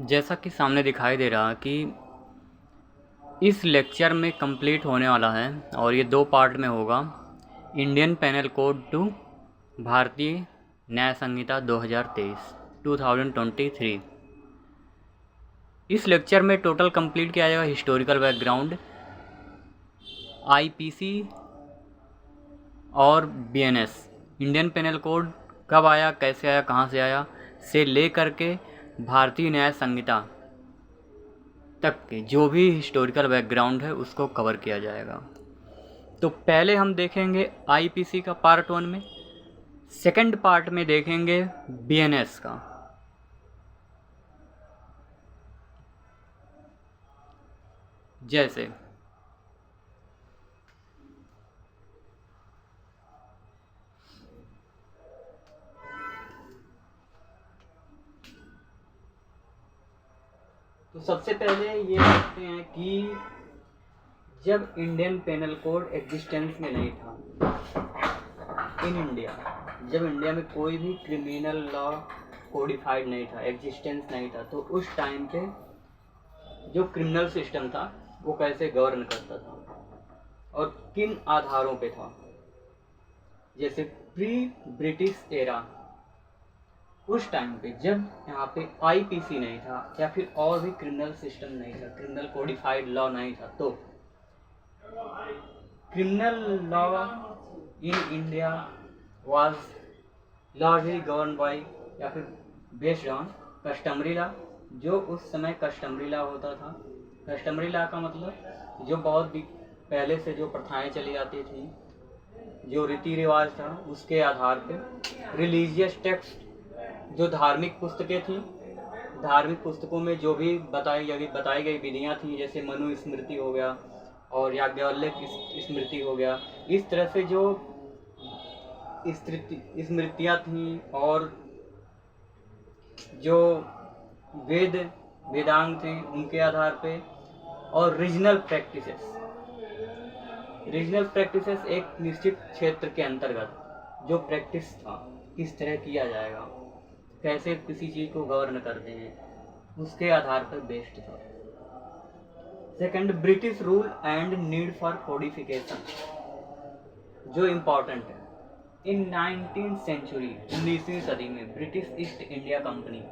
जैसा कि सामने दिखाई दे रहा कि इस लेक्चर में कंप्लीट होने वाला है और ये 2 पार्ट में होगा। इंडियन पेनल कोड टू भारतीय न्याय संहिता 2023 इस लेक्चर में टोटल कंप्लीट किया जाएगा हिस्टोरिकल बैकग्राउंड, आईपीसी और बीएनएस। इंडियन पेनल कोड कब आया, कैसे आया, कहाँ से आया से लेकर के भारतीय न्याय संहिता तक के जो भी हिस्टोरिकल बैकग्राउंड है उसको कवर किया जाएगा। तो पहले हम देखेंगे आईपीसी का पार्ट 1 में, सेकंड पार्ट में देखेंगे बीएनएस का। जैसे तो सबसे पहले ये देखते हैं कि जब इंडियन पेनल कोड एग्जिस्टेंस में नहीं था इन इंडिया, जब इंडिया में कोई भी क्रिमिनल लॉ कोडिफाइड नहीं था, एग्जिस्टेंस नहीं था, तो उस टाइम पे जो क्रिमिनल सिस्टम था वो कैसे गवर्न करता था और किन आधारों पे था। जैसे प्री ब्रिटिश एरा, उस टाइम पे जब यहाँ पे आईपीसी नहीं था या फिर और भी क्रिमिनल सिस्टम नहीं था, क्रिमिनल कोडिफाइड लॉ नहीं था, तो criminal law in India was largely govern by या फिर बेस्ड ऑन कस्टमरी लॉ। जो उस समय कस्टमरी लॉ होता था, कस्टमरी लॉ का मतलब जो बहुत पहले से जो प्रथाएं चली आती थी, जो रीति रिवाज था, उसके आधार पे रिलीजियस टेक्स्ट, जो धार्मिक पुस्तकें थी, धार्मिक पुस्तकों में जो भी बताई गई विधियाँ थी, जैसे मनु स्मृति हो गया और याज्ञवल्क्य की स्मृति हो गया, इस तरह से जो स्मृतियाँ थीं और जो वेदांग थे उनके आधार पे, और रीजनल प्रैक्टिसेस एक निश्चित क्षेत्र के अंतर्गत जो प्रैक्टिस था किस तरह किया जाएगा, कैसे किसी चीज़ को गवर्न करते हैं, उसके आधार पर बेस्ड था। Second, British rule and need for codification, जो इम्पोर्टेंट है। इन 19th सेंचुरी, 19वीं सदी में ब्रिटिश ईस्ट इंडिया कंपनी,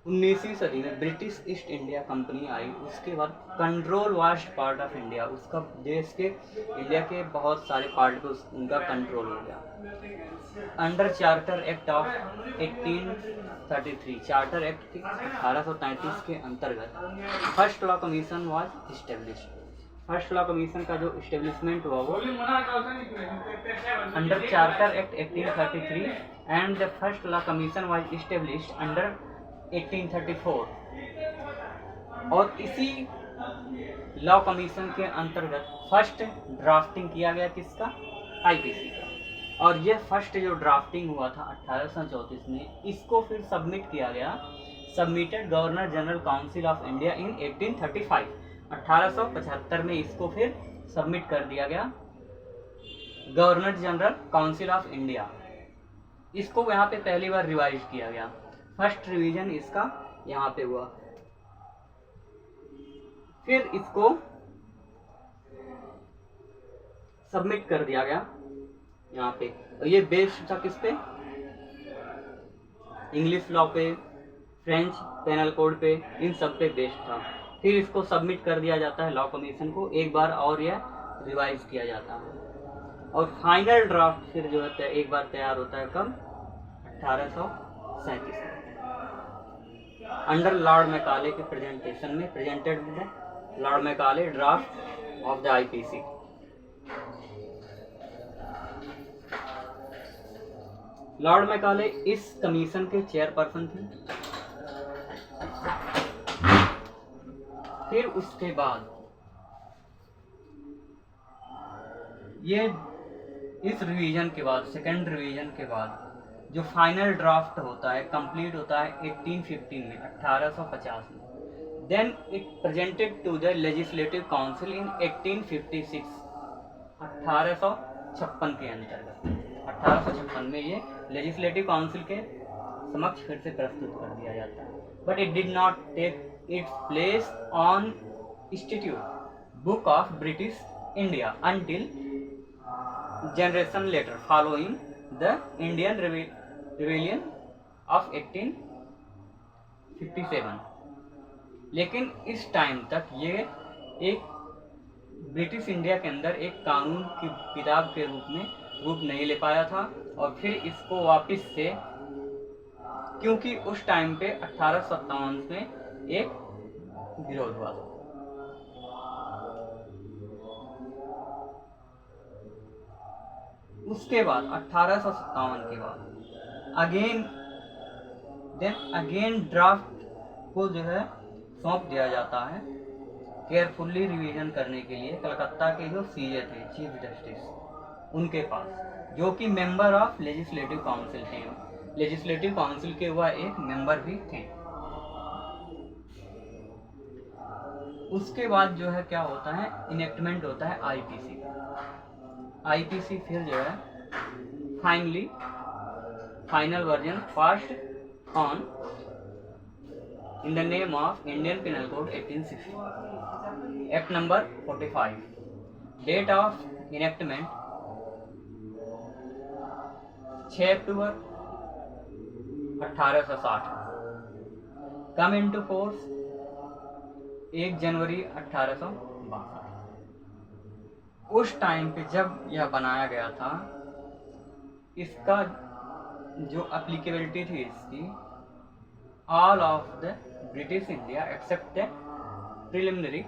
19वीं सदी में ब्रिटिश ईस्ट इंडिया कंपनी आई, उसके बाद control vast part of India, उसका देश के इंडिया के बहुत सारे पार्ट पे उनका कंट्रोल हो गया। Under charter act of 1833, charter act 1833 के अंतर्गत first law commission was established. First law commission का जो इस्टेब्लिशमेंट हुआ वो under charter act 1833 and the first law commission was established under 1834। और इसी लॉ कमीशन के अंतर्गत फर्स्ट ड्राफ्टिंग किया गया किसका, आईपीसी का। और ये फर्स्ट जो ड्राफ्टिंग हुआ था 1834 में, इसको फिर सबमिट किया गया, submitted governor general council of India in 1835। 1875 में इसको फिर सबमिट कर दिया गया governor general council of India. इसको यहाँ पे पहली बार रिवाइज किया गया, फर्स्ट रिवीजन इसका यहाँ पे हुआ। फिर इसको सबमिट कर दिया गया यहाँ पे, और ये बेस्ड था किस पे, इंग्लिश लॉ पे, फ्रेंच पेनल कोड पे, इन सब पे बेस्ड था। फिर इसको सबमिट कर दिया जाता है लॉ कमीशन को एक बार, और यह रिवाइज किया जाता है, और फाइनल ड्राफ्ट फिर जो है एक बार तैयार होता है कब, 1837 में, अंडर लॉर्ड मैकाले के प्रेजेंटेशन में, presented Lord Macaulay draft of the IPC. Lord Macaulay इस कमीशन के चेयरपर्सन थे। फिर उसके बाद ये इस रिवीजन के बाद, सेकेंड रिवीजन के बाद जो फाइनल ड्राफ्ट होता है, कंप्लीट होता है 1815 में, 1850 में। Then it presented to the legislative council in 1856, 1856 के अंतर्गत, 1856 में ये लेजिस्लेटिव काउंसिल के समक्ष फिर से प्रस्तुत कर दिया जाता है। But it did not take its place on institute book of British India until generation later following the Indian rebellion of 1857। लेकिन इस टाइम तक ये एक ब्रिटिश इंडिया के अंदर एक कानून की किताब के रूप में रूप नहीं ले पाया था, और फिर इसको वापस से, क्योंकि उस टाइम पे 1857 में एक विरोध हुआ था। उसके बाद 1857 के बाद अगेन ड्राफ्ट को जो है सौंप दिया जाता है केयरफुली रिवीजन करने के लिए कलकत्ता के जो सीजे थे, चीफ जस्टिस, उनके पास, जो कि मेंबर ऑफ लेजिस्लेटिव काउंसिल थे। लेजिस्लेटिव काउंसिल के वह एक मेंबर भी थे। उसके बाद जो है क्या होता है, इनेक्टमेंट होता है आईपीसी। आईपीसी फिर जो है final version passed on in the name of Indian penal code 1860, act number 45। Date of enactment 6 October 1860। Come into force 1 January 1862। उस टाइम पे जब यह बनाया गया था, इसका जो एप्लीकेबिलिटी थी इसकी, all of the British India accept the preliminary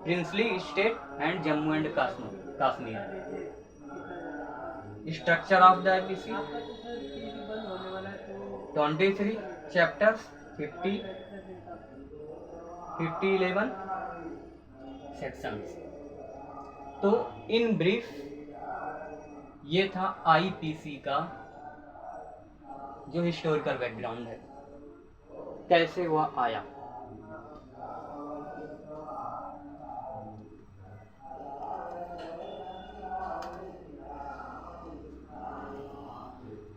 princely state and Jammu and Kashmir. Structure of the IPC 23 chapters 50-11 sections. तो इन ब्रीफ ये था आईपीसी का जो हिस्टोरिकल बैकग्राउंड है, कैसे वह आया।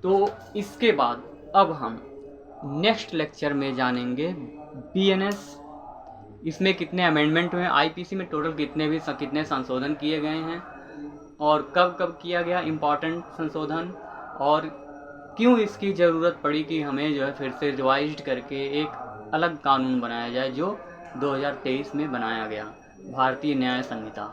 तो इसके बाद अब हम नेक्स्ट लेक्चर में जानेंगे बीएनएस, इसमें कितने अमेंडमेंट हुए, आईपीसी में टोटल कितने संशोधन किए गए हैं, और कब कब किया गया इम्पॉर्टेंट संशोधन, और क्यों इसकी ज़रूरत पड़ी कि हमें जो है फिर से रिवाइज्ड करके एक अलग कानून बनाया जाए जो 2023 में बनाया गया, भारतीय न्याय संहिता।